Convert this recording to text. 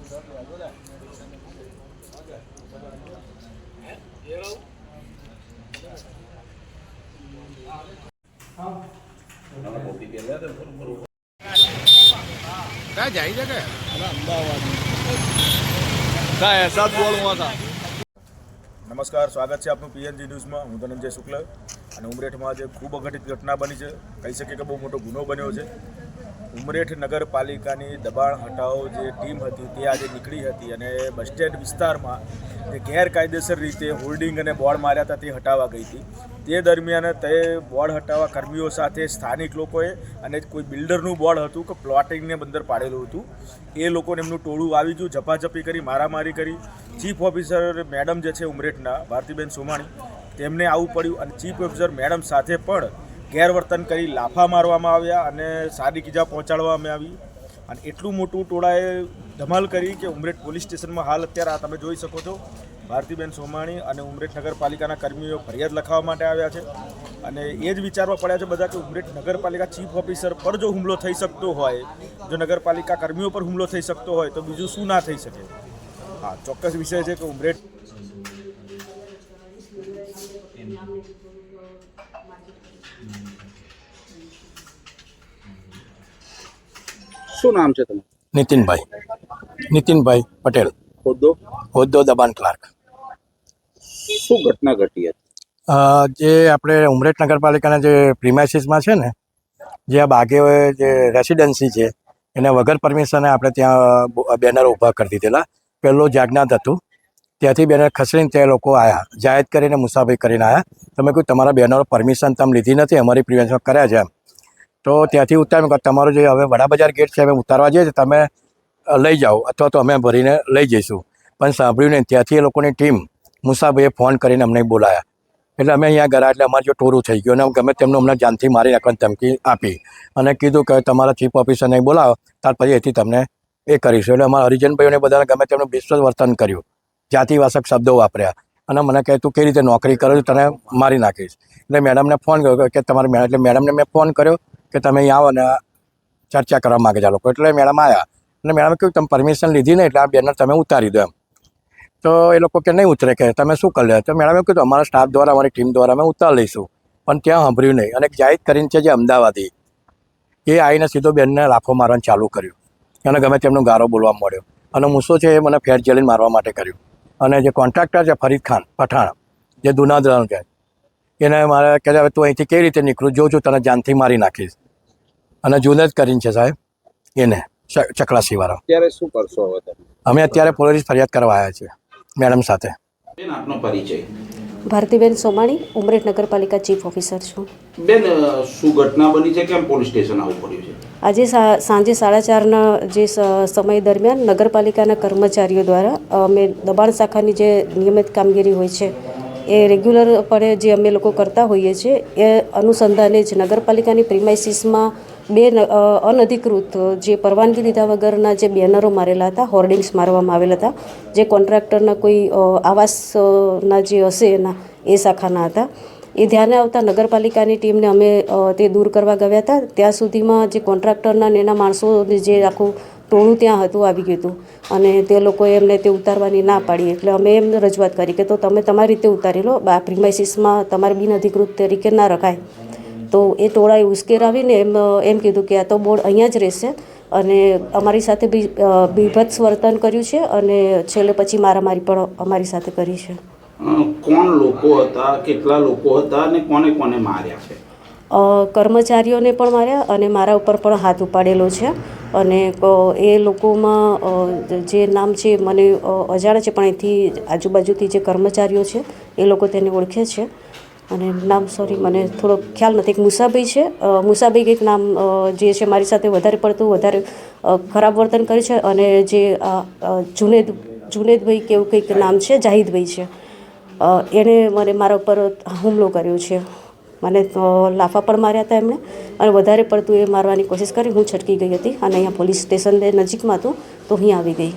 क्या जाइए क्या अमदावाद क्या ऐसा बोल हुआ था। નમસ્કાર, સ્વાગત છે આપનું પીએનજી ન્યૂઝમાં. હું ધનંજય શુક્લ અને ઉમરેઠમાં આજે ખૂબ અઘટિત ઘટના બની છે. કહી શકીએ કે બહુ મોટો ગુનો બન્યો છે. ઉમરેઠ નગરપાલિકાની દબાણ હટાવો જે ટીમ હતી તે આજે નીકળી હતી અને બસ સ્ટેન્ડ વિસ્તારમાં જે ગેરકાયદેસર રીતે હોર્ડિંગ અને બોર્ડ માર્યા હતા તે હટાવવા ગઈ હતી. તે દરમિયાન તે બોર્ડ હટાવવા કર્મીઓ સાથે સ્થાનિક લોકોએ અને કોઈ બિલ્ડરનું બોર્ડ હતું કે પ્લોટિંગને બંદર પાડેલું હતું, એ લોકોને એમનું ટોળું આવી ગયું, ઝપાઝપી કરી, મારામારી કરી. ચીફ ઓફિસર મેડમ જે છે ઉમરેઠના ભારતીબેન સોમાણી, તેમને આવવું પડ્યું અને ચીફ ઓફિસર મેડમ સાથે પણ ગેરવર્તન કરી લાફા મારવામાં આવ્યા અને શારીરિક ઇજા પહોંચાડવામાં આવી. અને એટલું મોટું ટોળાએ ધમાલ કરી કે ઉમરેઠ પોલીસ સ્ટેશનમાં હાલ અત્યારે આ તમે જોઈ શકો છો ભારતીબેન સોમાણી અને ઉમરેઠ નગરપાલિકાના કર્મીઓ ફરિયાદ લખાવવા માટે આવ્યા છે. અને એ જ વિચારવા પડ્યા છે બધા કે ઉમરેઠ નગરપાલિકા ચીફ ઓફિસર પર જો હુમલો થઈ શકતો હોય, જો નગરપાલિકા કર્મીઓ પર હુમલો થઈ શકતો હોય તો બીજું શું ના થઈ શકે. હા, ચોક્કસ વિષય છે કે ઉમરેઠ શું નામ છે તમારું? નીતિનભાઈ પટેલ, હોદ્દો દબાણ ક્લાર્ક. શું ઘટના ઘટી હતી? જે આપણે ઉમરેઠ નગરપાલિકાના જે પ્રિમાઇસીસમાં છે ને, જે આ બાગે જે રેસિડેન્સી છે એને વગર પરમિશને આપણે ત્યાં બેનર ઊભા કરી દીધેલા. પહેલું જાગનાથ હતું, ત્યાંથી બેનર ખસેડીને તે લોકો આવ્યા, જાહેર કરીને મુસાફરી કરીને આવ્યા. તમે કહ્યું તમારા બેનરો પરમિશન તમે લીધી નથી, અમારી પ્રિવેન્શન કર્યા છે એમ. તો ત્યાંથી ઉતાર્યું કે તમારું જે હવે વડાબજાર ગેટ છે અમે ઉતારવા જઈએ છીએ, તમે લઈ જાઓ અથવા તો અમે ભરીને લઈ જઈશું. પણ સાંભળ્યું નહીં, ત્યાંથી એ લોકોની ટીમ મુસાફરીએ ફોન કરીને અમને બોલાયા. એટલે અમે અહીંયા ગયા એટલે અમારે જો ટોરું થઈ ગયું અને ગમે તેમનું અમને જાનથી મારી નાખવાની ધમકી આપી અને કીધું કે તમારા ચીફ ઓફિસરને બોલાવો, ત્યાર પછી એથી તમને એ કરીશું. એટલે અમારા હરિજનભાઈઓને બધાને ગમે તેમનું વિશ્વાસ વર્તન કર્યું, જાતિવાચક શબ્દો વાપર્યા અને મને કહે તું કેવી રીતે નોકરી કરો છો, તને મારી નાખીશ. એટલે મેડમને ફોન કર્યો કે તમારે એટલે મેડમને મેં ફોન કર્યો કે તમે અહીં આવો અને ચર્ચા કરવા માગે છે લોકો. એટલે મેડમ આવ્યા અને મેડમે કહ્યું તમે પરમિશન લીધી ને એટલે આ બેનર તમે ઉતારી દો એમ. તો એ લોકો કે નહીં ઉતરે, કે તમે શું કરી લે. તો મેડમે કીધું અમારા સ્ટાફ દ્વારા, અમારી ટીમ દ્વારા અમે ઉતારી લઈશું. પણ ત્યાં સાંભળ્યું નહીં અને જાહેર કરીને છે જે અમદાવાદી, એ આવીને સીધો બેનને લાફો મારવાનું ચાલુ કર્યું અને ગમે તેમનો ગારો બોલવા મળ્યો અને મૂસો છે એ મને ફેર જેલીને મારવા માટે કર્યું. અને જે કોન્ટ્રાક્ટર છે ફરીદ ખાન પઠાણ, જે દુનાદરાનું છે, એને મારે કહે હવે તું અહીંથી કેવી રીતે નીકળું, જોઉં છું તને જાનથી મારી નાખીશ. અને જુનેદ કરીને છે સાહેબ, એને ચકલાસીવાળા. અત્યારે શું કરશો હવે તમે? અમે અત્યારે પોલીસ ફરિયાદ કરવા આવ્યા છીએ મેડમ સાથે. આપનો પરિચય? ભારતીબેન સોમાણી, ઉમરેઠ નગરપાલિકા ચીફ ઓફિસર છું. બેન, શું ઘટના બની છે, કેમ પોલીસ સ્ટેશન આવવું પડ્યું છે? આજે સાંજે 4:30ના જે સમય દરમિયાન નગરપાલિકાના કર્મચારીઓ દ્વારા અમે દબાણ શાખાની જે નિયમિત કામગીરી હોય છે એ રેગ્યુલરપણે જે અમે લોકો કરતા હોઈએ છીએ એ અનુસંધાને જ નગરપાલિકાની પ્રિમાઇસીસમાં બે અનધિકૃત જે પરવાનગી લીધા વગરના જે બેનરો મારેલા હતા, હોર્ડિંગ્સ મારવામાં આવેલા હતા, જે કોન્ટ્રાક્ટરના કોઈ આવાસના જે હશે એના એ શાખાના હતા. એ ધ્યાને આવતા નગરપાલિકાની ટીમને અમે તે દૂર કરવા ગયા હતા. ત્યાં સુધીમાં જે કોન્ટ્રાક્ટરના ને એના માણસોને જે આખું ટોળું ત્યાં હતું આવી ગયું હતું અને તે લોકોએ એમને તે ઉતારવાની ના પાડી. એટલે અમે એમને રજૂઆત કરી કે તો તમે તમારી રીતે ઉતારી લો, આ પ્રિમાઇસીસમાં તમારે બિનઅધિકૃત તરીકે ના રખાય. તો એ ટોળાએ ઉશ્કેરાવીને એમ કીધું કે આ તો બોર્ડ અહીંયા જ રહેશે અને અમારી સાથે બીભત્સ વર્તન કર્યું છે અને છેલ્લે પછી મારામારી પણ અમારી સાથે કરી છે. કોણ લોકો હતા, કેટલા લોકો હતા અને કોને કોને માર્યા છે? કર્મચારીઓને પણ માર્યા અને મારા ઉપર પણ હાથ ઉપાડેલો છે. અને એ લોકોમાં જે નામ છે મને અજાણ છે, પણ અહીંથી આજુબાજુથી જે કર્મચારીઓ છે એ લોકો તેને ઓળખે છે અને નામ સોરી મને થોડો ખ્યાલ નથી. એક મુસાભાઈ છે, મુસાભાઈ કંઈક નામ જે છે મારી સાથે વધારે ખરાબ વર્તન કરે છે. અને જે જુનેદભાઈ કે એવું કંઈક નામ છે, જાહિદભાઈ છે, એણે મારા ઉપર હુમલો કર્યો છે. મને લાફા પણ માર્યા હતા એમણે અને વધારે પડતું એ મારવાની કોશિશ કરી. હું છટકી ગઈ હતી અને અહીંયા પોલીસ સ્ટેશન નજીકમાં હતું તો અહીં આવી ગઈ.